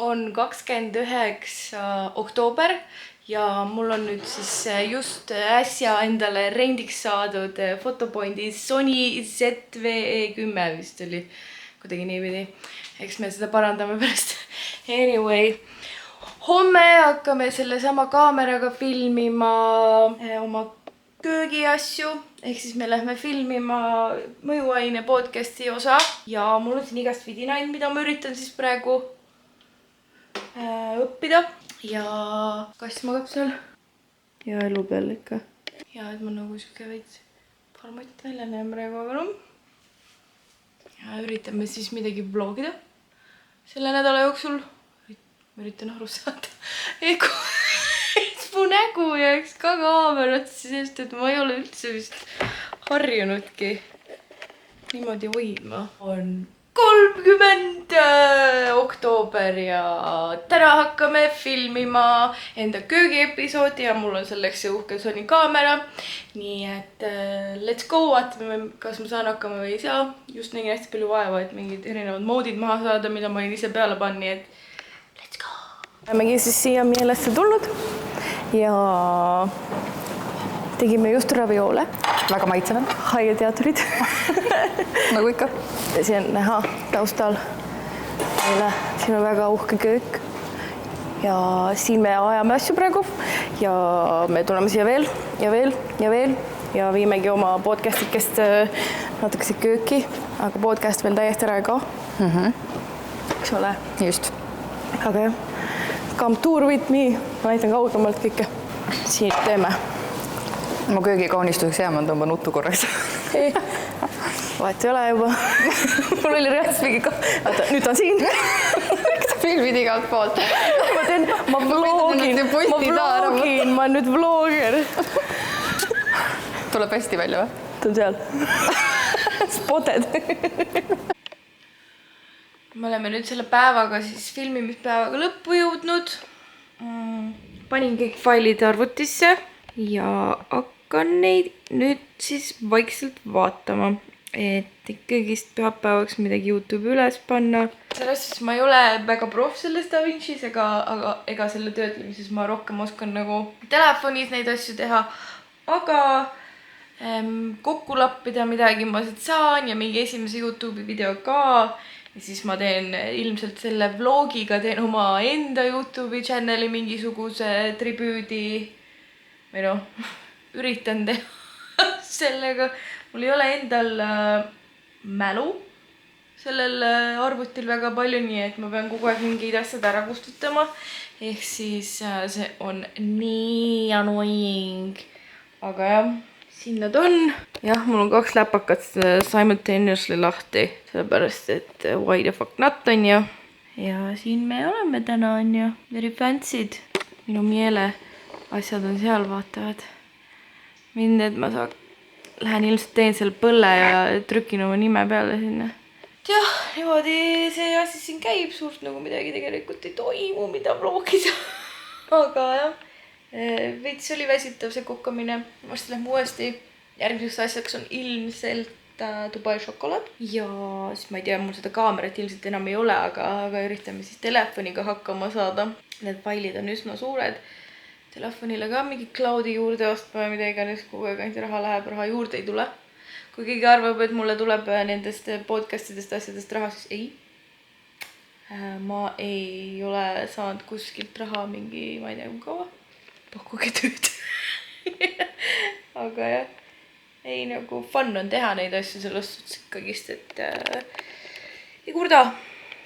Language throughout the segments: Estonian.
On 29. oktoober ja mul on nüüd siis just äsja endale rendiks saadud Photopointi Sony ZV-E10 vist oli kuidagi niipidi. Eks me seda parandame pärast. Anyway, homme hakkame selle sama kaameraga filmima oma köögiasju. Ehk siis me lähme filmima mõjuaine podcasti osa ja mul on siin igast vidinaid, mida ma üritan siis praegu õppida ja kass magab seal ja elu peal ikka. Ja et ma nagu siuke veits format välja näen praegu, aga no. Ja üritame siis midagi vlogida selle nädala jooksul. Ma üritan aru saada, et mu nägu jääks ka kaamerasse, sest et ma ei ole üldse vist harjunudki niimoodi hoidma. On 30. oktoober ja täna hakkame filmima enda köögiepisoodi ja mul on selleks see uhke Sony kaamera. Nii et let's go, vaatame, kas ma saan hakkama või ei saa. Just nägin hästi palju vaeva, et mingid erinevad moodid maha saada, mida ma olin ise peale panni, et let's go. Olemegi siis siia Mielesse tulnud ja tegime just ravioole. Väga maitsevad. Haigeteaturid. Nagu ikka. Siin on näha taustal. Siin on väga uhke köök. Ja siin me ajame asju praegu. Ja me tuleme siia veel ja veel ja veel. Ja viimegi oma podcastikest natukese kööki. Aga podcast veel täiesti ära ei kao. Eks ole? Just. Aga jah. Come tour with me. Ma näitan kaugemalt kõike. Siin teeme. Ma köögi kaunistuseks jääma tõmba nuttu korraks. Vahet ei ole juba. Mul oli reaalselt mingi Vaata, nüüd on siin. Filmid igalt poolt. Ma vlogin, ma nüüd vlogger. Tuleb hästi välja või? Ta on seal. Spotted. Me oleme nüüd selle päevaga, siis filmimispäevaga lõppu jõudnud. Panin kõik failid arvutisse ja hakkan neid nüüd siis vaikselt vaatama, et ikkagist pühapäevaks midagi YouTube'i üles panna. Selles siis ma ei ole väga proff selles DaVincis, ega selle töötlemises ma rohkem oskan nagu telefonis neid asju teha, aga kokku lappida midagi ma sealt saan ja mingi esimese YouTube'i video ka. Ja siis ma teen ilmselt selle vlogiga teen oma enda YouTube'i channeli mingisuguse tribüüdi või noh, üritan teha sellega. Mul ei ole endal mälu sellel arvutil väga palju, nii et ma pean kogu aeg mingid asjad ära kustutama. Ehk siis see on nii annoying. Aga jah, siin nad on. Jah, mul on 2 läpakat simultaneously lahti, sellepärast et why the fuck not on ju. Ja siin me oleme täna on ju. Very fancy'd. Minu Miele asjad on seal, vaatavad mind, et ma lähen ilmselt teen selle põlle ja trükin oma nime peale sinna. Jah, niimoodi see asi siin käib, suurt nagu midagi tegelikult ei toimu, mida vlogida. Aga jah, veits oli väsitav see kokkamine. Varsti lähme uuesti. Järgmiseks asjaks on ilmselt Dubai šokolaad. Ja siis ma ei tea, mul seda kaamerat ilmselt enam ei ole, aga üritame siis telefoniga hakkama saada. Need failid on üsna suured. Telefonile ka mingi cloudi juurde ostma ja mida iganes, kogu aeg ainult raha läheb, raha juurde ei tule. Kui keegi arvab, et mulle tuleb nendest podcastidest asjadest raha, siis ei. Ma ei ole saanud kuskilt raha mingi, ma ei tea, kui kaua. Pakkuge tööd. Aga jah, ei nagu fun on teha neid asju sellest suhtes ikkagist, et ei kurda,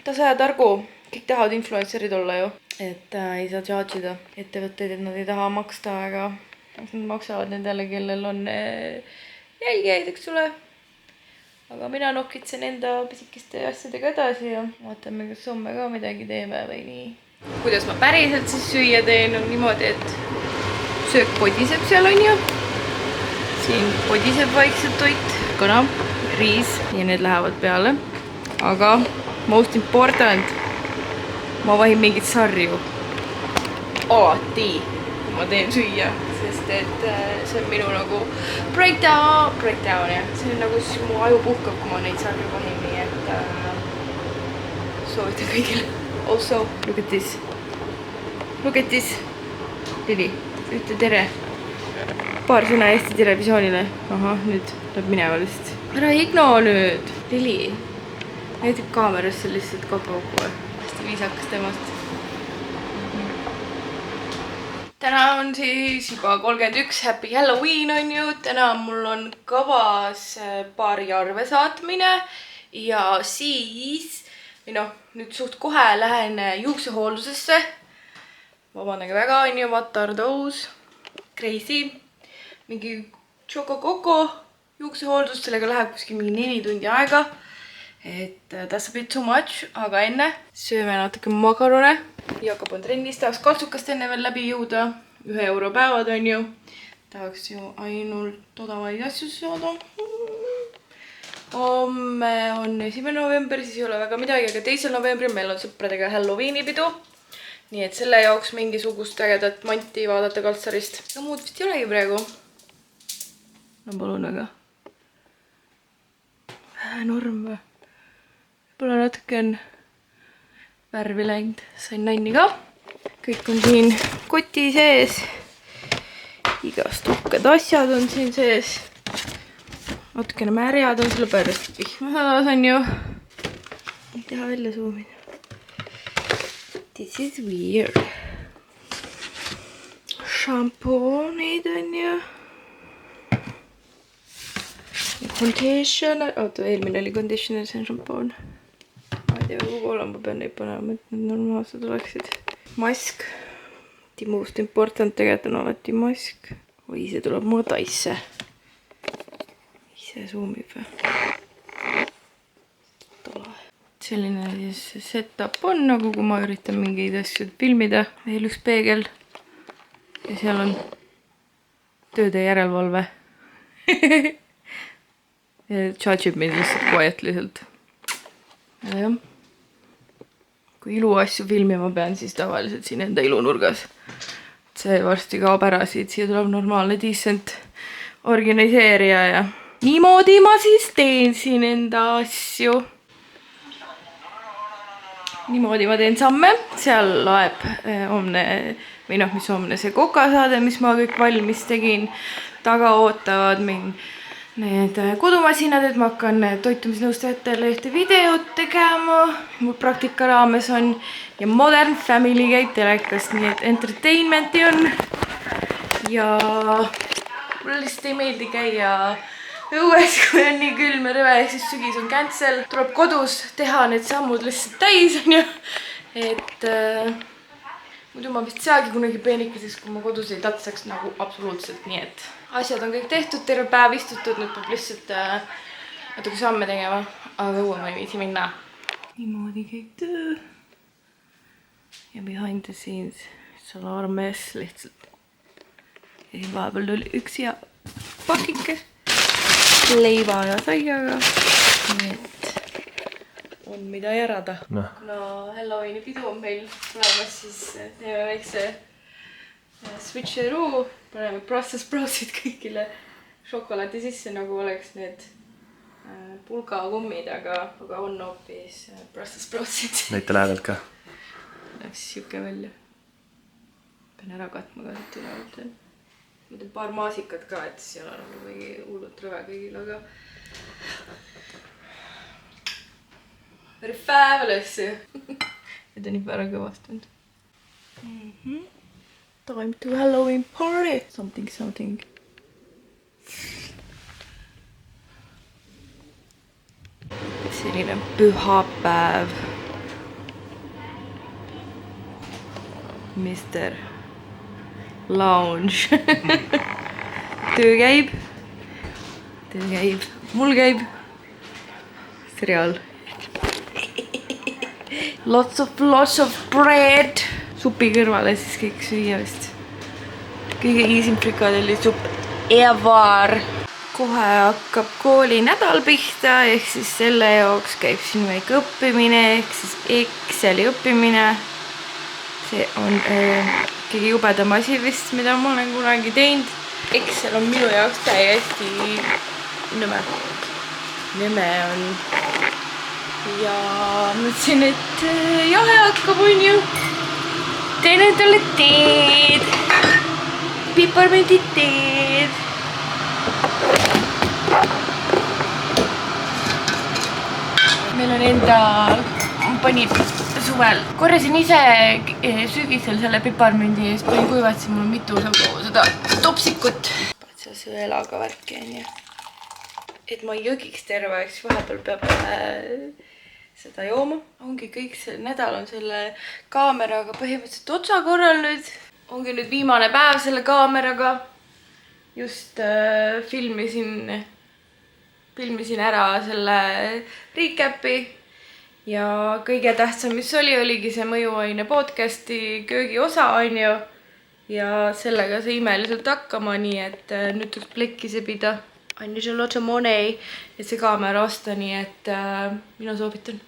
tasa ja targu. Kõik tahavad influencerid olla ju, et ei saa charge'ida ettevõtteid, et nad ei taha maksta, aga nad maksavad nendele, kellel on jälgijaid, eks ole. Aga mina nokitsen enda pisikeste asjadega edasi ja vaatame, kas homme ka midagi teeme või nii. Kuidas ma päriselt siis süüa teen, on niimoodi, et söök podiseb seal on ju. Siin podiseb vaikselt toit, kana, riis ja need lähevad peale. Aga most important, ma vahin mingit sarju alati, kui ma teen süüa, sest et see on minu nagu breakdown jah. See on nagu siis mu aju puhkab, kui ma neid sarju vahin, nii et soovitan kõigile. Also, look at this. Look at this. Lili, ütle tere. Paar sõna Eesti televisioonile. Ahah, nüüd läheb minema lihtsalt. Ära igno nüüd. Lili. Näitab kaamerasse lihtsalt kogu. Hästi viisakas temast. Täna on siis juba 31. Happy Halloween on ju. Täna mul on kavas paari arve saatmine. Ja siis, või noh, nüüd suht kohe lähen juuksehooldusesse. Vabandage väga, on ju, what are those? Crazy. Mingi Choco juuksehooldus, sellega läheb kuskil mingi 4 tundi aega. Et that's a bit too much, aga enne sööme natuke makarone. Jakob on trennis, tahaks kaltsukast enne veel läbi jõuda. 1 euro päevad on ju. Tahaks ju ainult odavaid asju saada. Homme on 1. november, siis ei ole väga midagi, aga 2. novembril meil on sõpradega Halloweeni pidu. Nii et selle jaoks mingisugust ägedat manti vaadata kaltsarist. No muud vist ei olegi praegu. No palun aga. Vähe norm või? Võib-olla natuke on värvi läinud. Sain nanni ka. Kõik on siin koti sees. Igast uhked asjad on siin sees. Natukene märjad on sellepärast vihmasadas on ju. Ei taha välja suumida. This is weird. Šampoonid on ju. Conditioner. Oota, eelmine oli conditioner, see on šampoon. Ma ei tea, kuhu olen, ma pean neid panema, et need normaalsed oleksid. Mask. The most important tegelikult on alati mask. Või see tuleb mõdaisse. Ise suumib või? Selline siis setup on, nagu kui ma üritan mingeid asju filmida. Veel üks peegel. Ja seal on tööde järelevalve. Ja charge'ib meid lihtsalt quietliselt. Ja jah. Kui iluasju filmima pean, siis tavaliselt siin enda ilunurgas. See varsti kaob ära siit, siia tuleb normaalne decent organiseerija ja niimoodi ma siis teen siin enda asju. Niimoodi ma teen samme, seal laeb homne, või noh, mis homne see kokasaade, mis ma kõik valmis tegin. Taga ootavad mind need kodumasinad, et ma hakkan toitumisnõustajatele ühte videot tegema. Mul praktika raames on ja Modern Family käib telekast, nii et entertainmenti on. Ja mulle lihtsalt ei meeldi käia õues, kui on nii külm ja rõve, siis sügis on cancel. Tuleb kodus teha need sammud lihtsalt täis, on ju. Et muidu ma vist saagi kunagi peenikeseks, kui ma kodus ei tatsaks nagu absoluutselt, nii et asjad on kõik tehtud, terve päev istutud, nüüd peab lihtsalt natuke samme tegema, aga õue ma ei viisi minna. Niimoodi kõik töö. Ja behind the scenes, see on armes lihtsalt. Ja siin vahepeal tuli üks hea pakike leiva ja saiaga. Nii et on mida järada. Kuna Halloweeni pidu on meil tulemas, siis teeme väikse switcheroo. Paneme processed sprouted kõigile šokolaadi sisse, nagu oleks need pulgakummid, aga on hoopis processed sprouted. Näite lähedalt ka. Läks siuke välja. Pean ära katma ka siit ülevalt. Ma teen paar maasikat ka, et siis ei ole nagu mingi hullult rõve kõigil, aga very fabulous. Need on juba ära kõvastunud. Time to Halloween party. Something. Selline pühapäev. Mr. Lounge. Töö käib. Mul käib. Seriaal. Lots of bread. Supi kõrvale siis kõik süüa vist. Kõige easy frikadellisupp ever. Kohe hakkab kooli nädal pihta, ehk siis selle jaoks käib siin väike õppimine, ehk siis Exceli õppimine. See on kõige jubedam asi vist, mida ma olen kunagi teinud. Excel on minu jaoks täiesti nõme. Nõme on ja mõtlesin, et jahe hakkab, on ju. Teen endale teed. Piparmendi teed. Meil on enda, panin suvel, korjasin ise sügisel selle piparmendi ees, panin kuivatsin, mul on mitu seda topsikut. See sõelaga värki on ju. Et ma ei jõgiks terve aeg, siis vahepeal peab seda jooma. Ongi kõik see nädal on selle kaameraga põhimõtteliselt otsakorral nüüd. Ongi nüüd viimane päev selle kaameraga. Just filmisin ära selle recapi ja kõige tähtsam, mis oligi see mõjuaine podcasti köögiosa, on ju. Ja sellega sai imeliselt hakkama, nii et nüüd tuleks plekki sebida. I need a lot of money, et see kaamera osta, nii et mina soovitan.